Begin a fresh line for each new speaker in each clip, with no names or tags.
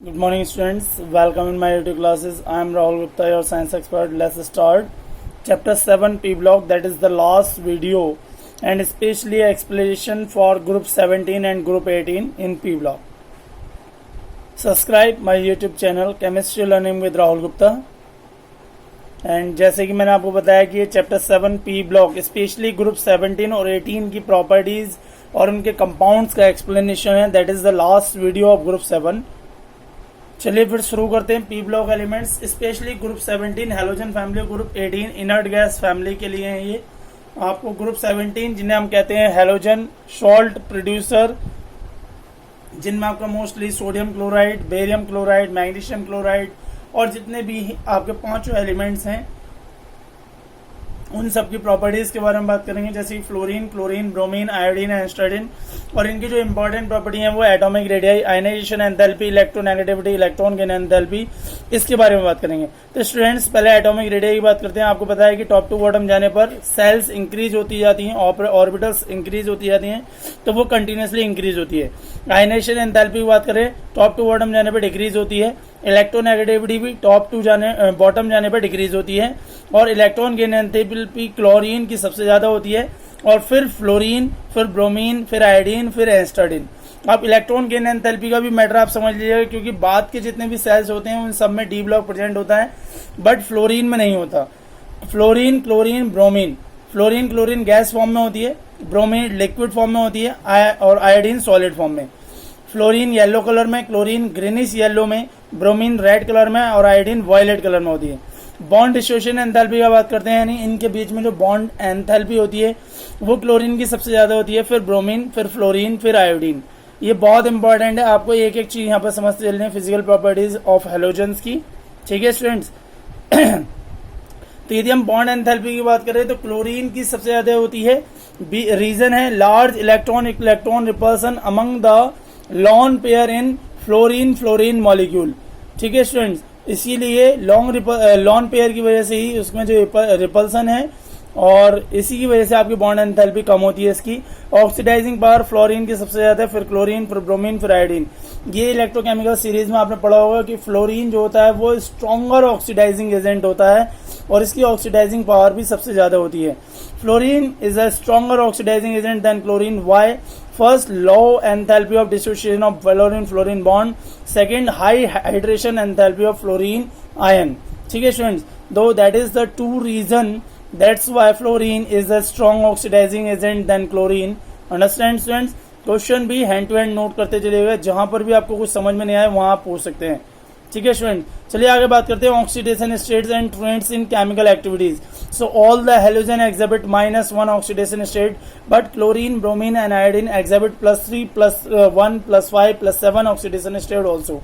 Good morning students, welcome in my YouTube classes. I am Rahul Gupta, your science expert. Let's start chapter 7 P block, that is the last video and especially explanation for group 17 and group 18 in P block. Subscribe my YouTube channel Chemistry Learning with Rahul Gupta. And जैसे कि मैंने आपको बताया कि ये chapter 7 P block specially group 17 और 18 की properties और उनके कंपाउंड्स का एक्सप्लेनेशन है. That is the last video of group 7. चलिए फिर शुरू करते हैं. P block elements specially group 17 halogen family, group 18 inert gas family के लिए हैं. ये आपको ग्रुप 17 जिन्हें हम कहते हैं हेलोजन सॉल्ट प्रोड्यूसर, जिनमें आपका mostly sodium chloride, barium chloride, magnesium chloride और जितने भी आपके पांचों एलिमेंट्स हैं उन सब की प्रॉपर्टीज के बारे में बात करेंगे, जैसे fluorine, chlorine, bromine, iodine, astatine. और इनकी जो इंपॉर्टेंट प्रॉपर्टी है वो atomic radii, ionization enthalpy, electronegativity, electron gain enthalpy, इसके बारे में बात करेंगे. तो स्टूडेंट्स पहले एटॉमिक रेडियाई की बात करते हैं. आपको पता है कि टॉप टू बॉटम जाने पर सेल्स इंक्रीज होती जाती हैं, ऑर्बिटल्स इंक्रीज होती जाती हैं, तो वो कंटिन्यूसली इंक्रीज होती है. आयनाइजेशन एंथैल्पी की बात करें टॉप टू बॉटम जाने पर डिक्रीज होती है. इलेक्ट्रोनेगेटिविटी भी टॉप टू बॉटम जाने पर डिक्रीज होती है. और इलेक्ट्रॉन गेन एंथैल्पी क्लोरीन की सबसे ज्यादा होती है, और फिर फ्लोरीन, फिर ब्रोमीन, फिर आयोडीन, फिर एस्ट्रेडिन. आप इलेक्ट्रॉन गेन एंथैल्पी का भी मैटर आप समझ लीजिएगा, क्योंकि बाद के जितने भी सेल्स होते हैं उन सब में डी ब्लॉक प्रेजेंट होता है, बट फ्लोरीन में नहीं होता. Fluorine, chlorine, bromine. Fluorine chlorine gas form में होती है, ब्रोमीन लिक्विड फॉर्म में होती है, और आयोडीन सॉलिड फॉर्म में. फ्लोरीन येलो कलर में, क्लोरीन ग्रीनिश येलो में, ब्रोमीन रेड कलर में और आयोडीन वायलेट कलर में होती है. बॉन्ड डिसोसिएशन एंथैल्पी का बात करते हैं, यानी इनके बीच में जो बॉन्ड एंथैल्पी होती है वो क्लोरीन की सबसे ज्यादा होती है, फिर ब्रोमीन, फिर फ्लोरीन, फिर आयोडीन. ये बहुत इंपॉर्टेंट है, आपको एक एक चीज यहाँ पर समझते चलनी है फिजिकल प्रॉपर्टीज ऑफ हेलोजेंस की. ठीक है स्टूडेंट्स. तो यदि हम बॉन्ड एंथैल्पी की बात करें तो क्लोरीन की सबसे ज्यादा होती है. रीजन है large electron repulsion among the lone pair in fluorine molecule. ठीक है स्टूडेंट्स, इसीलिए लॉन पेयर की वजह से ही उसमें जो रिपल्सन है और इसी की वजह से आपकी बॉन्ड एंथैल्पी कम होती है. इसकी ऑक्सीडाइजिंग पावर फ्लोरीन की सबसे ज्यादा है, फिर क्लोरीन, फिर ब्रोमीन, फिर आयोडीन. ये इलेक्ट्रोकेमिकल सीरीज में आपने पढ़ा होगा कि फ्लोरीन जो होता है वो स्ट्रॉन्गर ऑक्सीडाइजिंग एजेंट होता है और इसकी ऑक्सीडाइजिंग पावर भी सबसे ज्यादा होती है. Fluorine is a stronger oxidizing agent than chlorine. Why? First, low enthalpy of dissociation of fluorine bond. Second, high hydration enthalpy of fluorine ion. ठीक है students, though that is the two reason, that's why fluorine is a strong oxidizing agent than chlorine. Understand students? Question भी hand to hand note करते चलिएगा, जहां पर भी आपको कुछ समझ में नहीं आए वहां आप पूछ सकते हैं. ठीक है स्टूडेंट, चलिए आगे बात करते हैं oxidation states and trends in chemical activities. So all the halogen exhibit -1 oxidation state, but chlorine, bromine and iodine exhibit +3, +1, +5, +7 oxidation state also.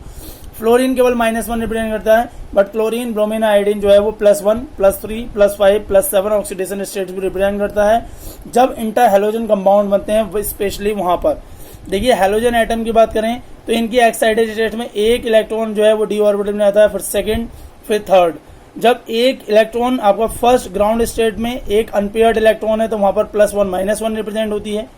Fluorine केवल -1 रिप्रेजेंट करता है, बट क्लोरीन, ब्रोमीन, आयोडीन जो है वो +1, +3, +5, +7 ऑक्सीडेशन स्टेट भी represent करता है जब इंटर हेलोजन कंपाउंड बनते हैं, स्पेशली वहां पर. देखिए हेलोजन एटम की बात करें तो इनकी एक्साइटेड स्टेट में एक इलेक्ट्रॉन जो है वो डी ऑर्बिटल में आता है, फिर सेकंड, फिर थर्ड. जब एक इलेक्ट्रॉन आपका फर्स्ट ग्राउंड स्टेट में एक अनपेयर्ड इलेक्ट्रॉन है तो वहां पर +1, -1 रिप्रेजेंट होती है.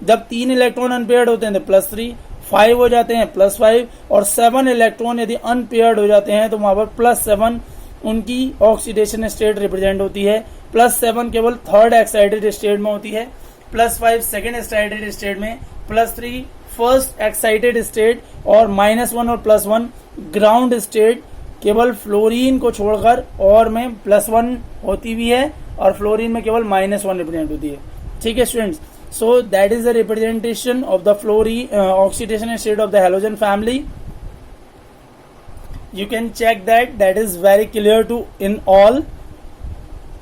जब 3 इलेक्ट्रॉन अनपेयर्ड होते हैं तो +3, 5 हो जाते हैं +5 और 7 इलेक्ट्रॉन यदि अनपेयर्ड हो जाते हैं तो वहां पर +7 उनकी ऑक्सीडेशन स्टेट रिप्रेजेंट होती है. +7 केवल थर्ड एक्साइटेड स्टेट में होती है, +5 सेकेंड एक्साइटेड स्टेट में, +3 फर्स्ट एक्साइटेड स्टेट और -1 और +1 ग्राउंड स्टेट केवल फ्लोरीन को छोड़कर, और में +1 होती भी है और फ्लोरीन में केवल -1 रिप्रेजेंट होती है. ठीक है students, so that is the representation of the oxidation state of the halogen family. You can check that is very clear to in all.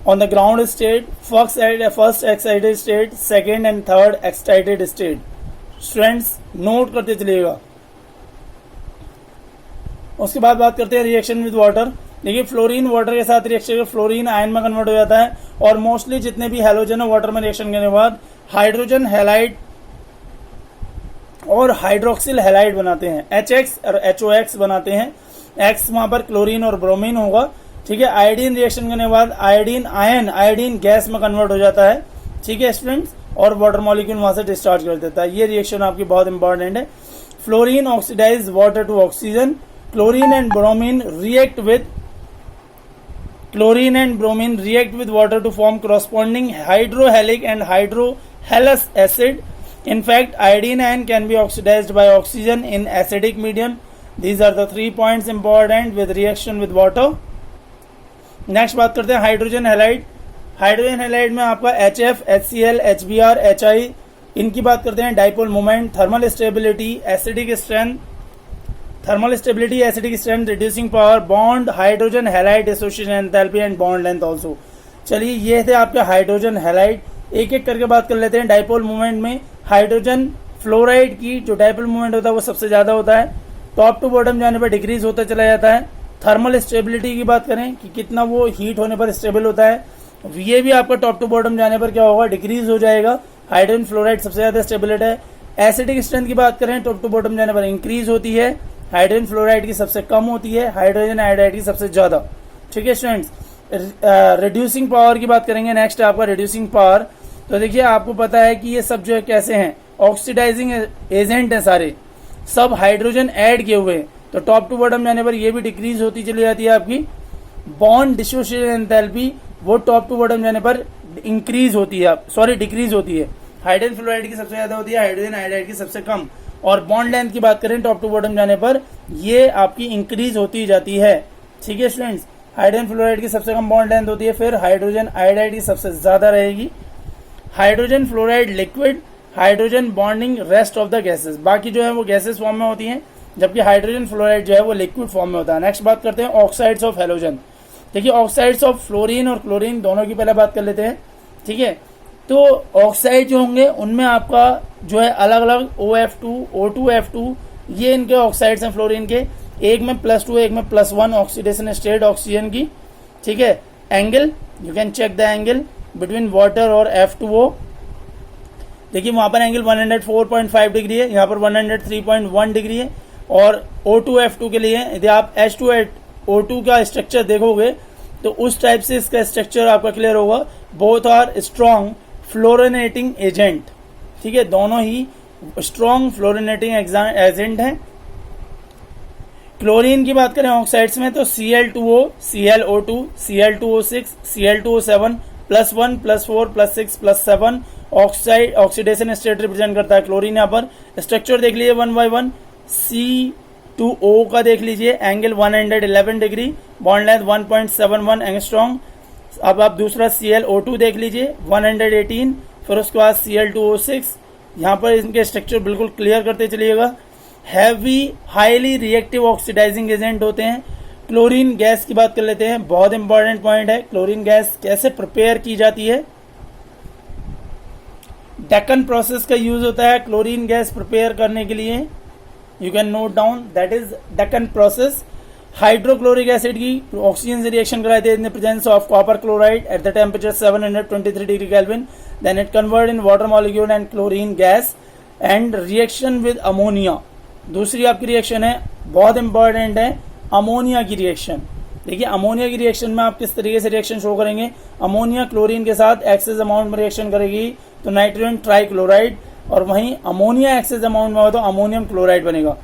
On the ground state, first excited state, second and third excited state. Students note करते चलिएगा. उसके बाद बात करते हैं reaction with water. देखिए fluorine water के साथ रिएक्शन कर फ्लोरीन आयन में कन्वर्ट हो जाता है, और मोस्टली जितने भी हेलोजन है वाटर में रिएक्शन करने के बाद हाइड्रोजन हैलाइड और हाइड्रोक्सिल हैलाइड बनाते हैं, HX और HOX बनाते हैं. X वहां पर क्लोरीन और ब्रोमीन होगा. ठीक है, आयोडीन रिएक्शन करने के बाद आयोडीन आयन आयोडीन गैस में कन्वर्ट हो जाता है. ठीक है स्टूडेंट्स, और वाटर मॉलिक्यूल वहां से डिस्चार्ज कर देता है. ये रिएक्शन आपकी बहुत इंपॉर्टेंट है. Fluorine oxidize water to oxygen chlorine and bromine react with water to form corresponding hydrohalic and hydrohalous acid. In fact, iodine ion can be oxidized by oxygen in acidic medium. These are the 3 points important with reaction with water. Next बात करते हैं hydrogen halide. Hydrogen halide में आपका HF, HCl, HBr, HI, इनकी बात करते हैं. Dipole moment, thermal stability, acidic strength, reducing power, bond, hydrogen halide association enthalpy and bond length also. चलिए ये थे आपके हाइड्रोजन हैलाइड. एक एक करके बात कर लेते हैं. डाइपोल मोमेंट में हाइड्रोजन फ्लोराइड की जो डाइपोल मोमेंट होता है वो सबसे ज्यादा होता है. टॉप टू बॉटम जाने पर डिक्रीज होता चला जाता है. थर्मल स्टेबिलिटी की बात करें कि कितना वो हीट होने पर स्टेबल होता है, ये भी आपका टॉप टू बॉटम जाने पर क्या होगा, डिक्रीज हो जाएगा. हाइड्रोजन फ्लोराइड सबसे ज्यादा स्टेबल है. एसिडिक स्ट्रेंथ की बात करें टॉप टू बॉटम जाने पर इंक्रीज होती है. हाइड्रोजन फ्लोराइड की सबसे कम होती है, हाइड्रोजन आयोडाइड की सबसे ज्यादा. ठीक है स्टूडेंट्स. रिड्यूसिंग पावर की बात करेंगे. नेक्स्ट आपका रिड्यूसिंग पावर. तो देखिए आपको पता है कि ये सब जो है कैसे हैं, ऑक्सीडाइजिंग एजेंट है, सारे सब हाइड्रोजन ऐड किए हुए हैं. तो टॉप टू बॉटम जाने पर ये भी डिक्रीज होती चली जाती है आपकी. बॉन्ड डिसोसिएशन एंथैल्पी वो टॉप टू बॉटम जाने पर इंक्रीज होती है, डिक्रीज होती है. हाइड्रोजन फ्लोराइड की सबसे ज्यादा होती है, हाइड्रोजन आयोडाइड की सबसे कम. और बॉन्ड लेंथ की बात करें टॉप टू बॉटम जाने पर ये आपकी इंक्रीज होती जाती है. ठीक है स्टूडेंट्स. हाइड्रोजन फ्लोराइड की सबसे कम बॉन्ड लेंथ होती है, फिर हाइड्रोजन आयोडाइड की सबसे ज्यादा रहेगी. Hydrogen fluoride liquid, hydrogen bonding rest of the gases, बाकी जो है वो गैसेस फॉर्म में होती हैं, जबकि हाइड्रोजन फ्लोराइड जो है वो लिक्विड फॉर्म में होता है. नेक्स्ट बात करते हैं ऑक्साइड्स ऑफ हैलोजन. देखिए ऑक्साइड्स ऑफ फ्लोरीन और क्लोरीन दोनों की पहले बात कर लेते हैं. ठीक है. तो ऑक्साइड जो होंगे उनमें आपका जो है अलग अलग OF2, O2F2, ये इनके ऑक्साइड्स हैं फ्लोरीन के. एक में +2, एक में +1 ऑक्सीडेशन स्टेट ऑक्सीजन की. ठीक है. Angle, you can check the angle between water और F2O. देखिए वहां पर एंगल 104.5 डिग्री है, यहाँ पर 103.1 डिग्री है. और O2F2 के लिए यदि आप H2O2 का स्ट्रक्चर देखोगे तो उस टाइप से इसका स्ट्रक्चर आपका क्लियर होगा. Both are strong fluorinating agent. ठीक है, दोनों ही स्ट्रॉन्ग फ्लोरिनेटिंग एजेंट हैं. क्लोरीन की बात करें ऑक्साइड्स में तो Cl2O, ClO2, Cl2O6, Cl2O7, +1, +4, +6, +7 oxide oxidation state represent करता है क्लोरीन. यहाँ पर स्ट्रक्चर देख लीजिए 1 by 1. C2O का देख लीजिए, angle 111 degree, bond length 1.71 angstrom. अब आप दूसरा ClO2 देख लीजिए 118, फिर उसके बाद Cl2O6. यहाँ पर इनके स्ट्रक्चर बिल्कुल क्लियर करते चलिएगा. Heavy highly reactive oxidizing agent होते हैं. क्लोरीन गैस की बात कर लेते हैं, बहुत इंपॉर्टेंट पॉइंट है. क्लोरीन गैस कैसे प्रिपेयर की जाती है, डेक्कन प्रोसेस का यूज होता है क्लोरीन गैस प्रिपेयर करने के लिए. You can note down, that is Deacon process. Hydrochloric acid की ऑक्सीजन से रिएक्शन कराते हैं in the presence of copper chloride at the temperature 723 degree kelvin. Then it convert in water molecule and chlorine gas and reaction with ammonia. दूसरी आपकी reaction है, बहुत important है, ammonia की रिएक्शन. देखिए अमोनिया की रिएक्शन में आप किस तरीके से रिएक्शन शो करेंगे. अमोनिया क्लोरीन के साथ एक्सेस अमाउंट में रिएक्शन करेगी तो नाइट्रोजन ट्राइक्लोराइड, और वहीं अमोनिया एक्सेस अमाउंट में हो तो अमोनियम क्लोराइड बनेगा.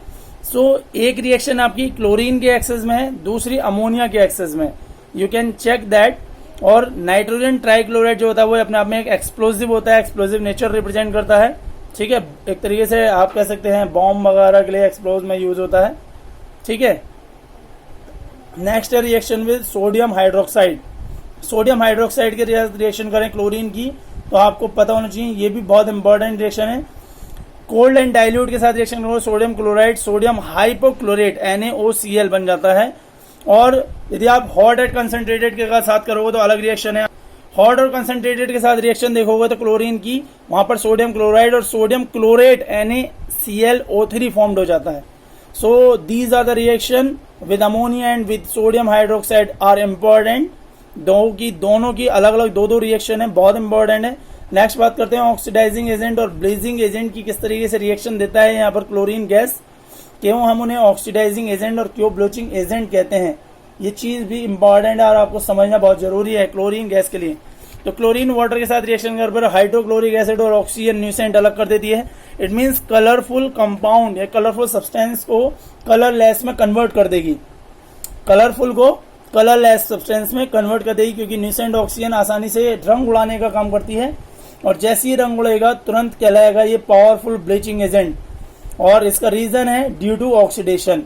सो एक रिएक्शन आपकी क्लोरीन के एक्सेस में है, दूसरी अमोनिया के एक्सेस में. You can check that. और नाइट्रोजन ट्राइक्लोराइड जो होता है वो अपने आप में एक एक्सप्लोजिव होता है, एक्सप्लोजिव नेचर रिप्रेजेंट करता है. ठीक है, एक तरीके से आप कह सकते हैं बॉम्ब वगैरह के लिए एक्सप्लोज में यूज होता है. ठीक है. नेक्स्ट है reaction with sodium hydroxide. Sodium hydroxide के रिएक्शन करें क्लोरीन की तो आपको पता होना चाहिए, ये भी बहुत इंपॉर्टेंट रिएक्शन है. कोल्ड एंड डाइल्यूट के साथ रिएक्शन करो, सोडियम क्लोराइड सोडियम हाइपोक्लोरेट NaOCl बन जाता है. और यदि आप हॉट एंड कंसंट्रेटेड के साथ करोगे तो अलग रिएक्शन है. हॉट और कंसंट्रेटेड के साथ रिएक्शन देखोगे तो क्लोरीन की वहां पर सोडियम क्लोराइड और सोडियम क्लोरेट NaClO3 फॉर्म्ड हो जाता है. So these are the reaction with ammonia and with sodium hydroxide are important. दोनों की अलग अलग दो रिएक्शन है, बहुत इंपॉर्टेंट है. नेक्स्ट बात करते हैं ऑक्सीडाइजिंग एजेंट और ब्लीचिंग एजेंट की किस तरीके से रिएक्शन देता है यहाँ पर क्लोरीन गैस, क्यों हम उन्हें ऑक्सीडाइजिंग एजेंट और क्यों ब्लीचिंग एजेंट कहते हैं. ये चीज भी इंपॉर्टेंट है और आपको समझना बहुत जरूरी है क्लोरीन गैस के लिए. तो क्लोरीन वाटर के साथ रिएक्शन करने पर हाइड्रोक्लोरिक एसिड और ऑक्सीजन न्यूसेंट अलग कर देती है। इट मीन्स कलरफुल कंपाउंड या कलरफुल सब्सटेंस को कलरलेस में कन्वर्ट कर देगी, कलरफुल को कलरलेस सब्सटेंस में कन्वर्ट कर देगी, क्योंकि न्यूसेंट ऑक्सीजन आसानी से रंग उड़ाने का काम करती है, और जैसे ही रंग उड़ेगा तुरंत कहलाएगा ये पावरफुल ब्लीचिंग एजेंट। और इसका रीजन है due to oxidation,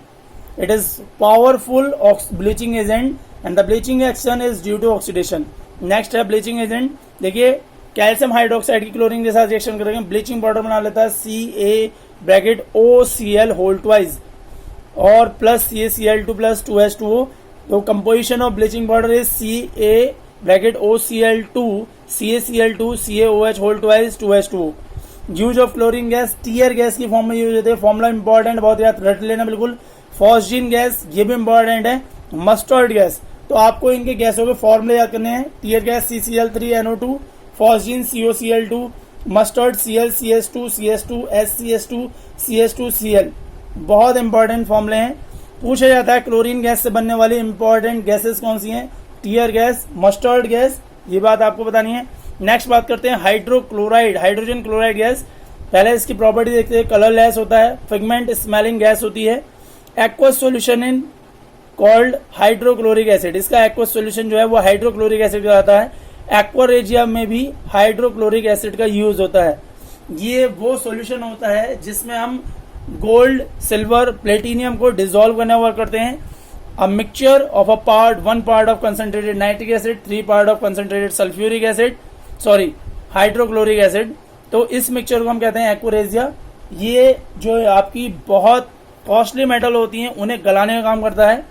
it is powerful bleaching agent and the bleaching action is due to oxidation. Next है ब्लीचिंग एजेंट। देखिए कैल्शियम हाइड्रोक्साइड की क्लोरीन के साथ रिएक्शन करेंगे, ब्लीचिंग पाउडर बना लेता है CaOCl होल ट्वाइस और प्लस CaCl2 प्लस 2H2O। तो composition of bleaching powder is CaOCl2 CaCl2 CaOH whole twice 2H2O। Use of chlorine gas tear gas की फॉर्म में यूज होते हैं। फॉर्मूला इंपॉर्टेंट, बहुत याद रट लेना बिल्कुल। फॉस्जीन गैस ये भी इंपॉर्टेंट है। मस्टर्ड गैस, तो आपको इनके गैसों के फॉर्मूले याद करने हैं। Tear gas CCl3NO2, phosgene COCl2, mustard Cl CS2 CS2 SCS2 CS2 Cl। बहुत इंपॉर्टेंट फॉर्मूले हैं। पूछा जाता है क्लोरीन गैस से बनने वाली इंपॉर्टेंट गैसेस कौन सी हैं? टीयर गैस, मस्टर्ड गैस, ये बात आपको बतानी है। नेक्स्ट बात करते हैं हाइड्रोक्लोराइड, हाइड्रोजन क्लोराइड गैस। पहले इसकी प्रॉपर्टी देखते हैं। कलरलेस होता है, पिगमेंट स्मेलिंग गैस होती है। Aqueous solution in called hydrochloric acid, इसका एक्वस सॉल्यूशन जो है वो हाइड्रोक्लोरिक एसिड का आता है। एक्वारेजिया में भी हाइड्रोक्लोरिक एसिड का यूज होता है। ये वो सॉल्यूशन होता है जिसमें हम गोल्ड, सिल्वर, प्लेटिनियम को डिसॉल्व करने वर्क करते हैं। A mixture of a part, 1 part of concentrated nitric acid, 3 part of concentrated sulphuric acid, hydrochloric acid. तो इस मिक्सचर को हम कहते हैं एक्वारेजिया। ये जो आपकी बहुत कॉस्टली मेटल होती हैं उन्हें गलाने का काम करता है,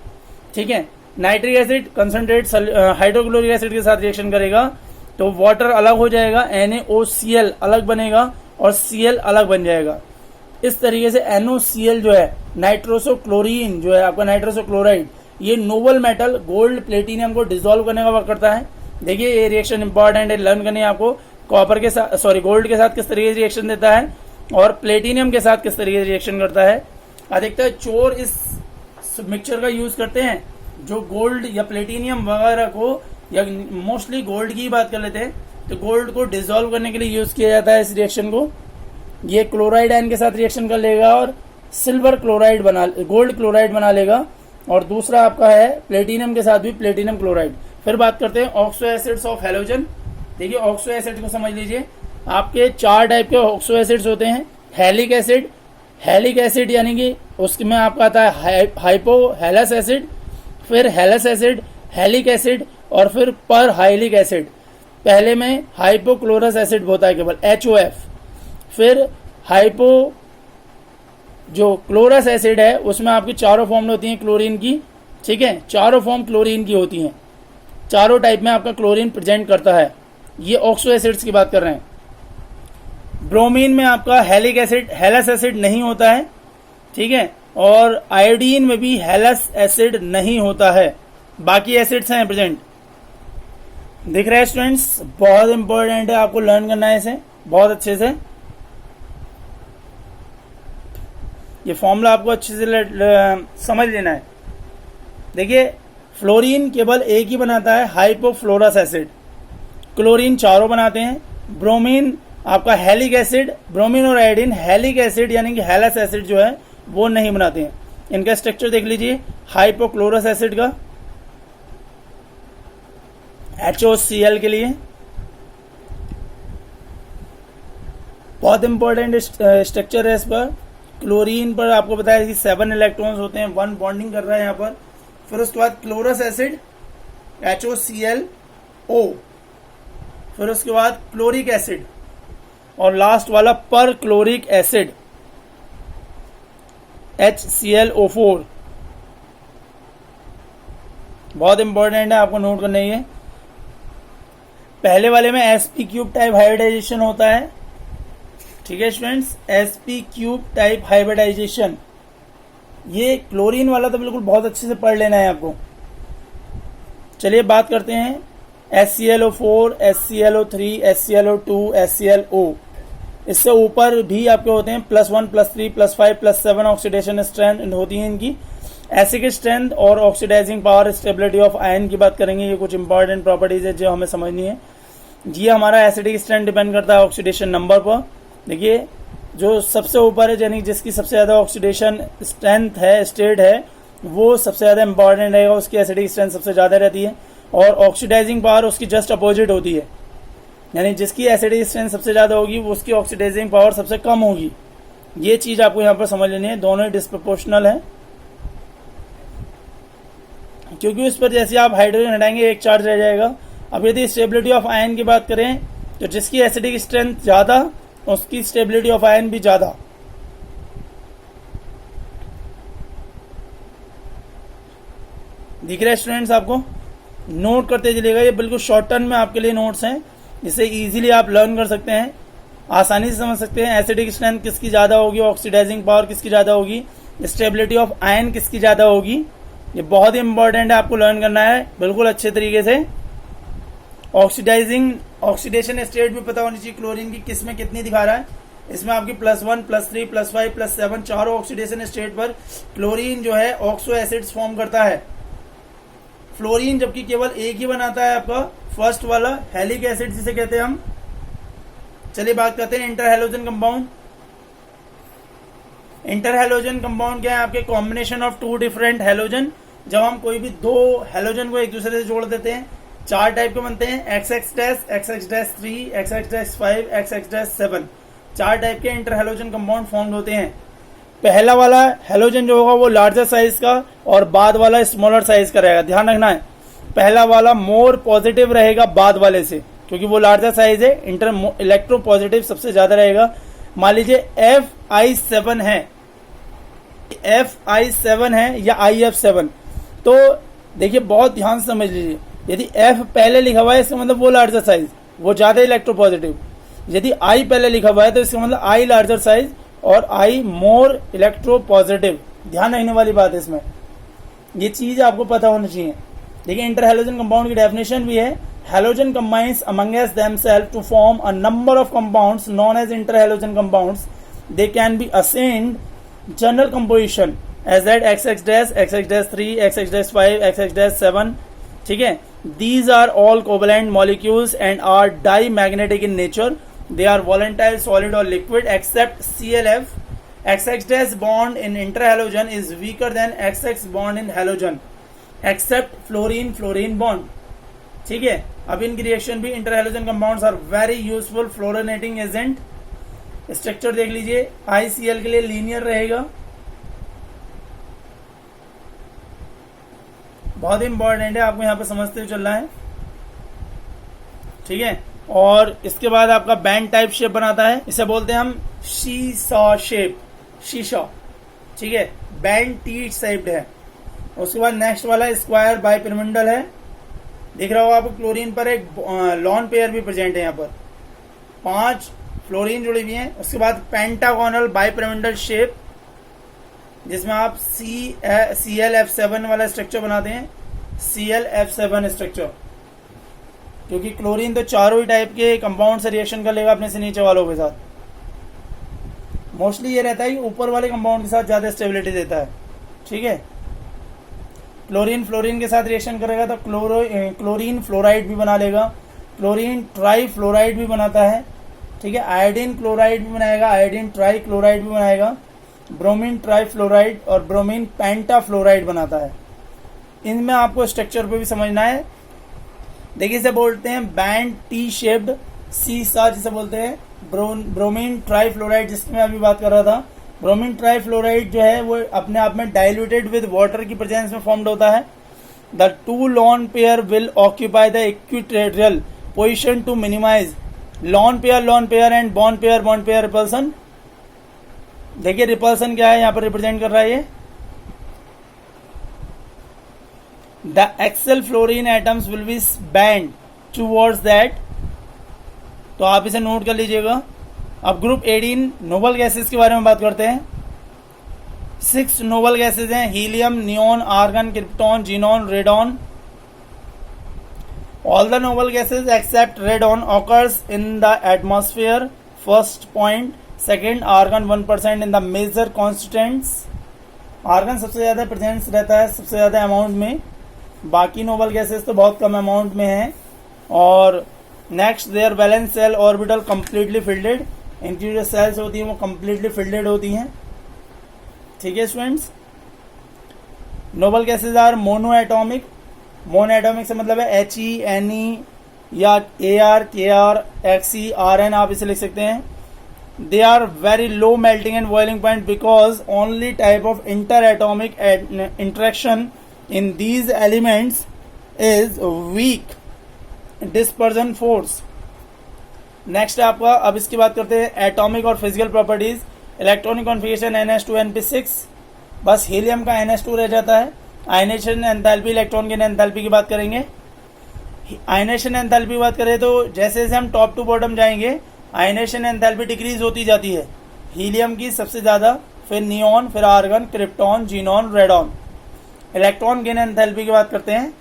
ठीक है। Nitric acid concentrate hydrochloric acid के साथ रिएक्शन करेगा तो वाटर अलग हो जाएगा, NaOCl अलग बनेगा और Cl अलग बन जाएगा। इस तरीके से NaOCl जो है, नाइट्रोसोक्लोरीन जो है आपका नाइट्रोसोक्लोराइड, ये नोबल मेटल गोल्ड, प्लेटिनियम को डिसॉल्व करने का वर्क करता है। देखिए ये रिएक्शन इंपॉर्टेंट है, लर्न करनी है आपको। कॉपर के साथ गोल्ड के साथ किस तरीके से रिएक्शन देता है और प्लेटिनियम के साथ किस तरीके से रिएक्शन करता है। अधिकतर चोर इस मिक्सचर का यूज करते हैं जो गोल्ड या प्लेटिनियम वगैरह को, या मोस्टली गोल्ड की बात कर लेते हैं, तो गोल्ड को डिसॉल्व करने के लिए यूज किया जाता है इस रिएक्शन को। ये क्लोराइड आयन के साथ रिएक्शन कर लेगा और सिल्वर क्लोराइड गोल्ड क्लोराइड बना लेगा। और दूसरा आपका है प्लेटिनियम के साथ भी प्लेटिनियम क्लोराइड। फिर बात करते हैं ऑक्सो एसिड्स ऑफ हैलोजन। देखिए ऑक्सो एसिड को समझ लीजिए, आपके 4 टाइप के ऑक्सो एसिड्स होते हैं। हैलिक एसिड, हैलिक एसिड यानी कि उसमें आपका आता है हाइपोहेलस एसिड, फिर हेलस एसिड, हैलिक एसिड और फिर पर हाइलिक एसिड। पहले में हाइपोक्लोरस एसिड होता है केवल HOF, फिर जो क्लोरस एसिड है उसमें आपकी चारों फॉर्म होती हैं क्लोरीन की, ठीक है, चारों फॉर्म क्लोरीन की होती हैं। चारों टाइप में आपका क्लोरीन प्रेजेंट करता है। ये ऑक्सो एसिड्स की बात कर रहे हैं। ब्रोमीन में आपका हैलिक एसिड, हेलस एसिड नहीं होता है, ठीक है, और आयोडीन में भी हेलस एसिड नहीं होता है, बाकी एसिड्स हैं प्रेजेंट। दिख रहा है स्टूडेंट्स? बहुत इंपॉर्टेंट है, आपको लर्न करना है इसे बहुत अच्छे से। ये फॉर्मूला आपको अच्छे से समझ लेना है। देखिए फ्लोरीन केवल एक ही बनाता है, हाइपोफ्लोरस एसिड। क्लोरीन चारों बनाते हैं। ब्रोमीन आपका हैलिक एसिड, ब्रोमीन और आयोडीन हैलिक एसिड यानी कि हेलस एसिड जो है वो नहीं बनाते हैं। इनका स्ट्रक्चर देख लीजिए हाइपोक्लोरस एसिड का, HOCl के लिए बहुत इंपॉर्टेंट स्ट्रक्चर है इस पर। क्लोरीन पर आपको बताया कि 7 इलेक्ट्रॉन्स होते हैं, 1 बॉन्डिंग कर रहा है यहाँ पर। फिर उसके बाद क्लोरस एसिड HOClO, फिर उसके बाद क्लोरिक एसिड और लास्ट वाला पर क्लोरिक एसिड HClO4। बहुत इंपॉर्टेंट है, आपको नोट करना है। पहले वाले में sp क्यूब टाइप हाइब्रिडाइजेशन होता है, ठीक है students, sp cube type hybridization. ये क्लोरीन वाला तो बिल्कुल बहुत अच्छे से पढ़ लेना है आपको। चलिए बात करते हैं HClO4, HClO3, HClO2, HClO। इससे ऊपर भी आपके होते हैं +1, +3, +5, +7 ऑक्सीडेशन स्ट्रेंथ होती है इनकी। एसिड स्ट्रेंथ और oxidizing power, stability of ion की बात करेंगे। ये कुछ इंपॉर्टेंट प्रॉपर्टीज है जो हमें समझनी है। ये हमारा एसिडिक स्ट्रेंथ डिपेंड करता है ऑक्सीडेशन नंबर पर। देखिए जो सबसे ऊपर है यानी जिसकी सबसे ज़्यादा ऑक्सीडेशन स्ट्रेंथ है, स्टेट है, वो सबसे ज़्यादा इंपॉर्टेंट रहेगा, उसकी एसिडिक स्ट्रेंथ सबसे ज़्यादा रहती है। और ऑक्सीडाइजिंग पावर उसकी जस्ट अपोजिट होती है, यानी जिसकी एसिडिक स्ट्रेंथ सबसे ज़्यादा होगी वो उसकी ऑक्सीडाइजिंग पावर सबसे कम होगी। ये चीज़ आपको यहाँ पर समझ लेनी है, दोनों ही डिस्प्रोपोर्शनल है, क्योंकि उस पर जैसे आप हाइड्रोजन हटाएंगे एक चार्ज रह जाएगा। अब यदि स्टेबिलिटी ऑफ आयन की बात करें तो जिसकी एसिडिक स्ट्रेंथ ज़्यादा उसकी स्टेबिलिटी ऑफ आयन भी ज़्यादा। दिख रहा है स्टूडेंट्स आपको? नोट करते चलिएगा, ये बिल्कुल शॉर्ट टर्म में आपके लिए नोट्स हैं, जिसे इजीली आप लर्न कर सकते हैं, आसानी से समझ सकते हैं। एसिडिक स्ट्रेंथ किसकी ज़्यादा होगी, ऑक्सीडाइजिंग पावर किसकी ज़्यादा होगी, स्टेबिलिटी ऑफ आयन किसकी ज़्यादा होगी, ये बहुत ही इंपॉर्टेंट है, आपको लर्न करना है बिल्कुल अच्छे तरीके से। ऑक्सीडेशन स्टेट भी पता होनी चाहिए क्लोरीन की किस में कितनी दिखा रहा है। इसमें आपकी +1, +3, +5, +7 चारों ऑक्सीडेशन स्टेट पर क्लोरीन जो है ऑक्सो एसिड्स फॉर्म करता है। फ्लोरीन जबकि केवल एक ही बनाता है आपका फर्स्ट वाला हेलिक एसिड जिसे कहते हैं हम। चलिए बात करते हैं इंटरहैलोजन कंपाउंड। इंटरहैलोजन कंपाउंड क्या है? आपके combination of two different halogen. जब हम कोई भी दो हैलोजन को एक दूसरे से जोड़ देते हैं, चार टाइप के बनते हैं, XX-, XX-3, XX-5, XX-7 चार टाइप के इंटरहैलोजन कंपाउंड फॉर्म होते हैं। पहला वाला हैलोजन जो होगा वो लार्जर साइज का और बाद वाला स्मॉलर साइज का रहेगा। ध्यान रखना है, पहला वाला मोर पॉजिटिव रहेगा बाद वाले से, क्योंकि वो लार्जर साइज है, इलेक्ट्रो पॉजिटिव सबसे ज्यादा रहेगा। मान लीजिए Fi7 है, Fi7 है या IF7, तो देखिए बहुत ध्यान से समझ लीजिए, यदि F पहले लिखा हुआ है इसका मतलब वो लार्जर साइज, वो ज्यादा इलेक्ट्रो पॉजिटिव। यदि I पहले लिखा हुआ है तो इसका मतलब I लार्जर साइज और I मोर इलेक्ट्रो पॉजिटिव। ध्यान रखने वाली बात है इसमें, ये चीज आपको पता होनी चाहिए। देखिए इंटरहैलोजन कंपाउंड की डेफिनेशन भी है, halogen combines amongst themselves to form a number of compounds known as interhalogen compounds. They can be assigned general composition as that XX-, XX-3, XX-5, XX-7। ठीक है, these are all covalent molecules and are dimagnetic in nature. They are volatile, solid or liquid except ClF. XX- bond in interhalogen is weaker than XX bond in halogen except fluorine bond. ठीक है, अब इनकी reaction भी interhalogen compounds are very useful fluorinating agent. Structure देख लीजिए, ICl के लिए linear रहेगा, बहुत इंपॉर्टेंट है, आपको यहाँ पे समझते हुए चलना है। ठीक है, और इसके बाद आपका बैंड टाइप शेप बनाता है, इसे बोलते हैं हम शीशा शेप, शीशा। ठीक है, बैंड टी शेप्ड है। उसके बाद नेक्स्ट वाला स्क्वायर बाइपिरामिडल है, दिख रहा होगा आपको। क्लोरीन पर एक लॉन पेयर भी प्रेजेंट है, यहाँ पर 5 फ्लोरीन जुड़ी हुई हैं। उसके बाद पेंटागोनल बाइपिरामिडल शेप, जिसमें आप ClF7 वाला स्ट्रक्चर बनाते हैं, ClF7 स्ट्रक्चर, क्योंकि क्लोरीन तो चारों ही टाइप के कंपाउंड से रिएक्शन कर लेगा अपने से नीचे वालों के साथ। मोस्टली ये रहता है कि ऊपर वाले कंपाउंड के साथ ज्यादा स्टेबिलिटी देता है। ठीक है, क्लोरीन फ्लोरीन के साथ रिएक्शन करेगा तो क्लोरीन फ्लोराइड भी बना लेगा, क्लोरीन ट्राई फ्लोराइड भी बनाता है। ठीक है, आयोडीन क्लोराइड भी बनाएगा, आयोडीन ट्राई क्लोराइड भी बनाएगा, ब्रोमीन ट्राइफ्लोराइड और ब्रोमीन पेंटाफ्लोराइड बनाता है। इनमें आपको स्ट्रक्चर पे भी समझना है। देखिए इसे बोलते हैं बैंड टी शेप्ड सीसा, जिसे बोलते हैं ब्रोमीन ट्राइफ्लोराइड, जिसकी मैं अभी बात कर रहा था। ब्रोमीन ट्राइफ्लोराइड जो है वो अपने आप में डाइल्यूटेड विद वाटर की प्रेजेंस में फॉर्म्ड होता है। The two lone pair will occupy the equatorial position to minimize lone pair and bond pair repulsion. देखिए रिपल्सन क्या है, यहाँ पर रिप्रेजेंट कर रहा है ये, the axial fluorine atoms will be bent towards that. तो आप इसे नोट कर लीजिएगा। अब ग्रुप 18 नोबल गैसेस के बारे में बात करते हैं। 6 नोबल गैसेस हैं, helium, neon, argon, krypton, xenon, radon. All the noble gases except radon occurs in the atmosphere, first point. Second, argon 1% in the major constituents. Argon सबसे ज्यादा प्रेजेंस रहता है सबसे ज्यादा अमाउंट में, बाकी नोबल गैसेस तो बहुत कम अमाउंट में है। और next there valence shell orbital completely fielded, इनकी जो सेल्स होती हैं वो कंप्लीटली फिल्डेड होती हैं। ठीक है students. Noble gases are mono atomic, mono atomic से मतलब है He, Ne या Ar, Kr, Xe, Rn आप इसे लिख सकते हैं। They are very low melting and boiling point because only type of inter atomic interaction in these elements is weak dispersion force. Next है आपका, अब इसकी बात करते हैं एटॉमिक और physical properties. Electronic configuration NH2 NP6, बस हीलियम का NH2 रह जाता है। आयनेशन एंथैल्पी, इलेक्ट्रॉन की एंथैल्पी की बात करेंगे। आयनेशन एंथैल्पी की बात करें तो जैसे जैसे हम टॉप टू बॉटम जाएंगे आयनेशन एंथैल्पी डिक्रीज होती जाती है। हीलियम की सबसे ज्यादा, फिर नियॉन, फिर argon, krypton, xenon, radon. Electron gain enthalpy की बात करते हैं।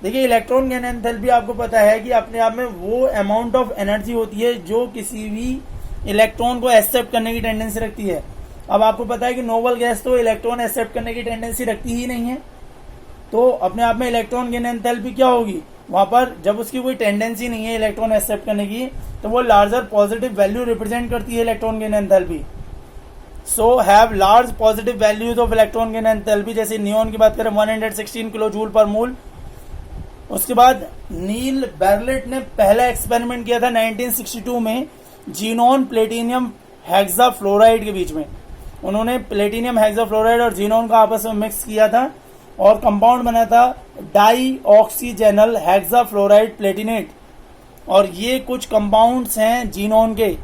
देखिए इलेक्ट्रॉन गेन एंथैल्पी आपको पता है कि अपने आप में वो अमाउंट ऑफ एनर्जी होती है जो किसी भी इलेक्ट्रॉन को एक्सेप्ट करने की टेंडेंसी रखती है। अब आपको पता है कि नोबल गैस तो इलेक्ट्रॉन एक्सेप्ट करने की टेंडेंसी रखती ही नहीं है, तो अपने आप में इलेक्ट्रॉन गेन एंथैल्पी क्या होगी, वहां पर जब उसकी कोई टेंडेंसी नहीं है इलेक्ट्रॉन एक्सेप्ट करने की, तो वो लार्जर पॉजिटिव वैल्यू रिप्रेजेंट करती है electron gain enthalpy. So have large positive values of electron gain enthalpy. जैसे नियॉन की बात करें 116 किलो जूल पर मोल। उसके बाद नील बेरलेट ने पहला एक्सपेरिमेंट किया था 1962 में जीनॉन प्लेटिनियम हेक्साफ्लोराइड के बीच में। उन्होंने प्लेटिनियम हेक्साफ्लोराइड और जीनॉन का आपस में मिक्स किया था और कंपाउंड बना था डाई ऑक्सीजेनल हेक्साफ्लोराइड प्लेटिनेट। और ये कुछ कंपाउंड्स हैं जीनॉन के,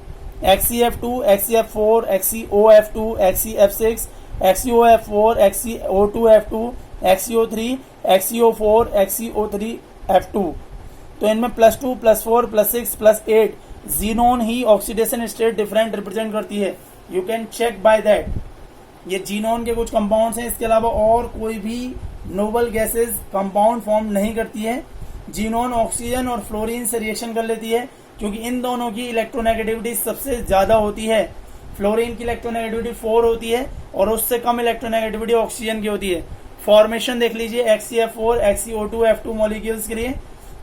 XeF2, XeF4, XeOF2, XeF6, XeOF4, XeO2F2, XeO3, XeO4, XeO3F2। तो इनमें +2, +4, +6, +8 जीनोन ही ऑक्सीडेशन स्टेट डिफरेंट रिप्रेजेंट करती है। You can check by that. ये जीनोन के कुछ कंपाउंड्स हैं, इसके अलावा और कोई भी नोबल गैसेस कंपाउंड फॉर्म नहीं करती है। जीनोन ऑक्सीजन और फ्लोरीन से रिएक्शन कर लेती है क्योंकि इन दोनों की इलेक्ट्रोनेगेटिविटी सबसे ज्यादा होती है। फ्लोरीन की इलेक्ट्रोनेगेटिविटी 4 होती है और उससे कम इलेक्ट्रोनेगेटिविटी ऑक्सीजन की होती है। फॉर्मेशन देख लीजिए XeF4, XeO2F2 मॉलिक्यूल्स के लिए।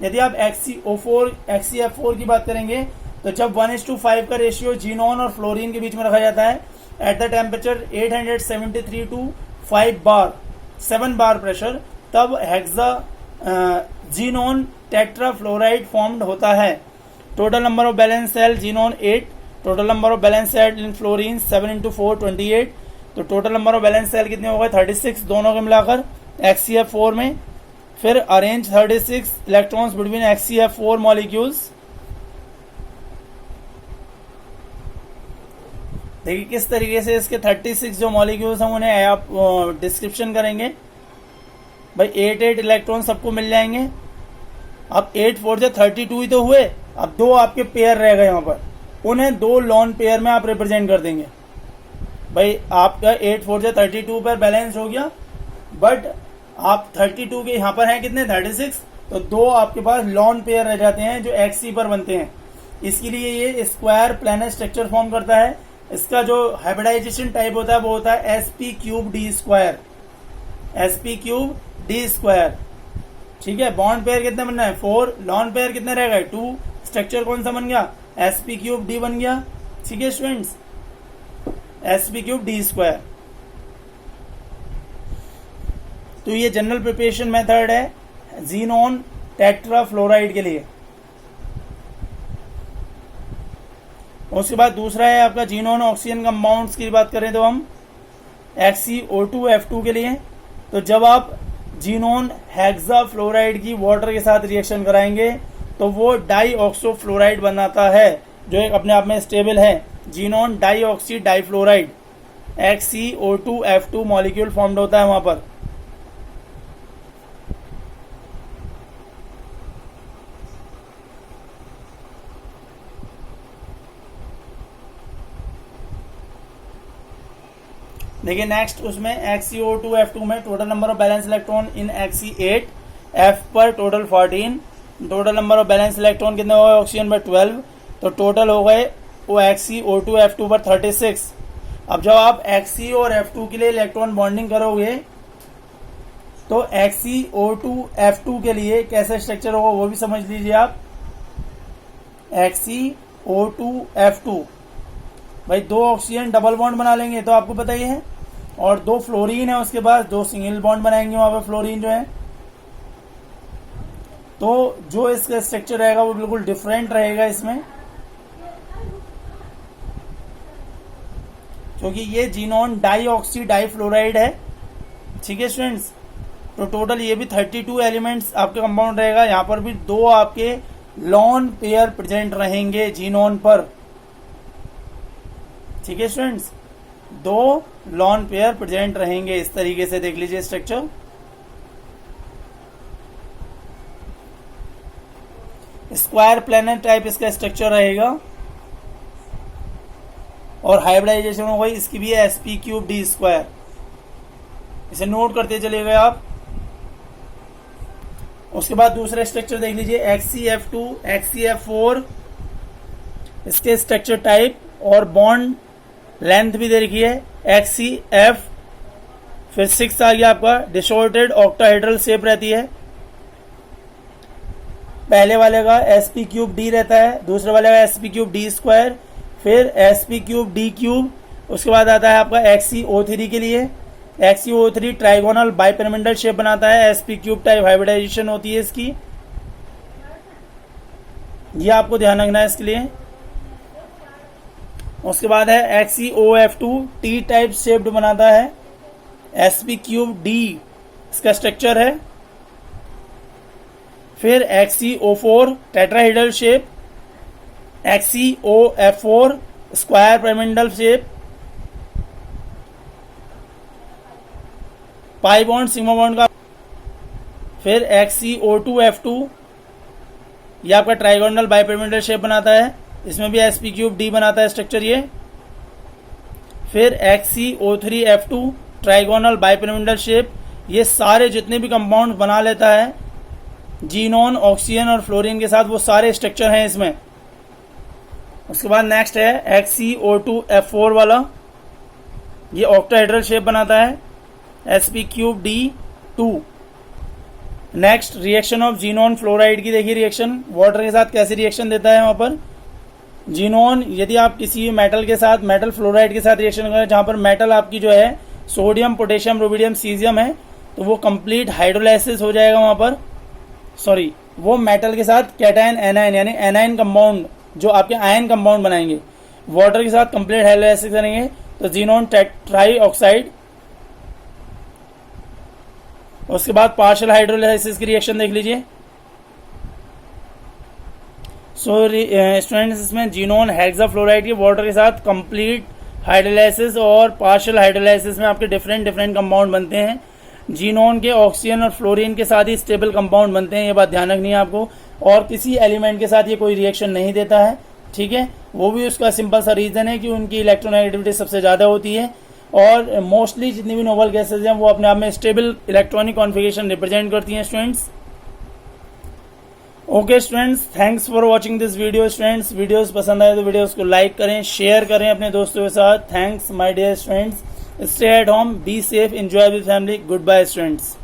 यदि आप XeF4 की बात करेंगे तो जब 1:5 का रेशियो जीनोन और फ्लोरीन के बीच में रखा जाता है at the temperature 873 to 7 bar pressure, तब हेक्सा जीनोन टेट्राफ्लोराइड फॉर्म्ड होता है। Total number of valence shell xenon 8, total number of valence shell in fluorine 7 × 4 28। तो total number of valence shell कितने हो गए 36 दोनों के मिलाकर XeF4 में। फिर arrange 36 electrons between XeF4 molecules. देखिए किस तरीके से इसके 36 जो मॉलिक्यूल्स हैं उन्हें आप डिस्क्रिप्शन करेंगे। भाई 8 इलेक्ट्रॉन सबको मिल जाएंगे। अब 8 4 से 32 ही तो हुए। अब 2 आपके पेयर रह गए, वहां पर उन्हें 2 लॉन पेयर में आप रिप्रेजेंट कर देंगे। भाई आपका 8 4 से 32 पर बैलेंस हो गया, बट आप 32 के यहाँ पर हैं कितने 36, तो 2 आपके पास लॉन पेयर रह जाते हैं जो Xe पर बनते हैं। इसके लिए ये स्क्वायर प्लैनेट स्ट्रक्चर फॉर्म करता है। इसका जो हाइब्रिडाइजेशन टाइप होता है वो होता है sp3d²। sp3d²। ठीक है, बॉन्ड पेयर कितने बनना है 4, लॉन पेयर कितने रह गए 2, स्ट्रक्चर कौन सा बन गया sp3d बन गया। ठीक है स्टूडेंट्स, sp3d²। तो ये जनरल प्रिपरेशन मेथड है जीनोन टेट्राफ्लोराइड के लिए। उसके बाद दूसरा है आपका जीनोन ऑक्सीजन कंपाउंड्स की बात करें तो हम XeO2F2 के लिए। तो जब आप जीनोन हेक्साफ्लोराइड की वाटर के साथ रिएक्शन कराएंगे तो वो डाईऑक्सोफ्लोराइड बनाता है जो एक अपने आप में स्टेबल है। Xenon dioxy difluoride XeO2F2 molecule formed होता है वहां पर। देखिए नेक्स्ट उसमें XeO2F2 में total number of valence electron in Xe8, F पर total 14, total number of valence electron कितने हो गए ऑक्सीजन पर 12, तो टोटल हो गए वो XeO2F2 पर 36। अब जब आप Xe और F2 के लिए इलेक्ट्रॉन बॉन्डिंग करोगे तो XeO2F2 के लिए कैसा स्ट्रक्चर होगा वो भी समझ लीजिए आप। HCO2F2, भाई 2 ऑक्सीजन डबल बॉन्ड बना लेंगे, तो आपको पता ही है, और 2 फ्लोरीन है, उसके बाद 2 सिंगल बॉन्ड बनाएंगे वहां पर फ्लोरीन जो है, तो जो इसका स्ट्रक्चर रहेगा वो बिल्कुल डिफरेंट रहेगा इसमें, क्योंकि ये जीनोन डाइऑक्सी डाइफ्लोराइड है। ठीक है स्टूडेंट्स, तो टोटल ये भी 32 एलिमेंट्स आपके कंपाउंड रहेगा। यहाँ पर भी 2 आपके लॉन पेयर प्रेजेंट रहेंगे जीनोन पर। ठीक है स्टूडेंट्स, 2 लॉन पेयर प्रेजेंट रहेंगे। इस तरीके से देख लीजिए स्ट्रक्चर। स्क्वायर प्लैनेट टाइप इसका स्ट्रक्चर रहेगा, और हाइब्रिडाइजेशन हो गई इसकी भी है sp3d²। इसे नोट करते चले गए आप। उसके बाद दूसरा स्ट्रक्चर देख लीजिए, HCF2 HCF4, इसके स्ट्रक्चर टाइप और बॉन्ड लेंथ भी दे रखी है HCF। फिर 6 आ गया आपका, डिसऑर्डर्ड ऑक्टाहेड्रल शेप रहती है। पहले वाले का sp3d रहता है, दूसरे वाले का sp3d², फिर sp3d³। उसके बाद आता है आपका HCO3 के लिए। HCO3 ट्राइगोनल बाइपिरामिडल शेप बनाता है, sp3 टाइप हाइब्रिडाइजेशन होती है इसकी, ये आपको ध्यान रखना है इसके लिए। उसके बाद है HCOF2 T टाइप शेप्ड बनाता है, sp3d इसका स्ट्रक्चर है। फिर HCO4 tetrahedral shape, HCOF4 square pyramidal shape, pi bond sigma bond का। फिर HCO2F2 ये आपका ट्राइगोनल बाइपिरामिडल शेप बनाता है, इसमें भी sp3d बनाता है स्ट्रक्चर ये। फिर HCO3F2 ट्राइगोनल बाइपिरामिडल शेप, ये सारे जितने भी कंपाउंड बना लेता है जीनोन, ऑक्सीजन और फ्लोरीन के साथ, वो सारे स्ट्रक्चर हैं इसमें। उसके बाद नेक्स्ट है HCO2F4 वाला, ये ऑक्टाहेड्रल शेप बनाता है, sp3d2। Next reaction of xenon fluoride की देखिए रिएक्शन, वाटर के साथ कैसे रिएक्शन देता है वहां पर जीनोन। यदि आप किसी मेटल के साथ, मेटल फ्लोराइड के साथ रिएक्शन करें, जहां पर मेटल आपकी जो है सोडियम, पोटेशियम, रुबिडियम, सीजियम है, तो वो कंप्लीट हाइड्रोलाइसिस हो जाएगा वहां पर। सॉरी, वो मेटल के साथ कैटायन एनायन यानी एनायन कंपाउंड जो आपके आयन कंपाउंड बनाएंगे, वाटर के साथ कंप्लीट हाइड्रोलाइसिस करेंगे, तो जीनोन ट्राई ऑक्साइड। उसके बाद पार्शियल हाइड्रोलाइसिस की रिएक्शन देख लीजिए। स्टूडेंट्स, इसमें जीनोन हेक्साफ्लोराइड की वाटर के साथ कंप्लीट हाइड्रोलाइसिस और पार्शियल हाइड्रोलाइसिस में आपके डिफरेंट कंपाउंड बनते हैं। जीनोन के ऑक्सीजन और फ्लोरीन के साथ ही स्टेबल कंपाउंड बनते हैं, ये बात ध्यान रखनी है आपको। और किसी एलिमेंट के साथ ये कोई रिएक्शन नहीं देता है। ठीक है, वो भी उसका सिंपल सा रीजन है कि उनकी इलेक्ट्रोनेगेटिविटी सबसे ज्यादा होती है, और मोस्टली जितनी भी नोबल गैसेज हैं वो अपने आप में स्टेबल इलेक्ट्रॉनिक कॉन्फ़िगरेशन रिप्रेजेंट करती हैं students. Okay students, thanks for watching this video. Students, videos पसंद आए तो वीडियोस को लाइक करें, शेयर करें अपने दोस्तों के साथ। Thanks my dear students, stay at home, be safe, enjoy with family. Good bye students.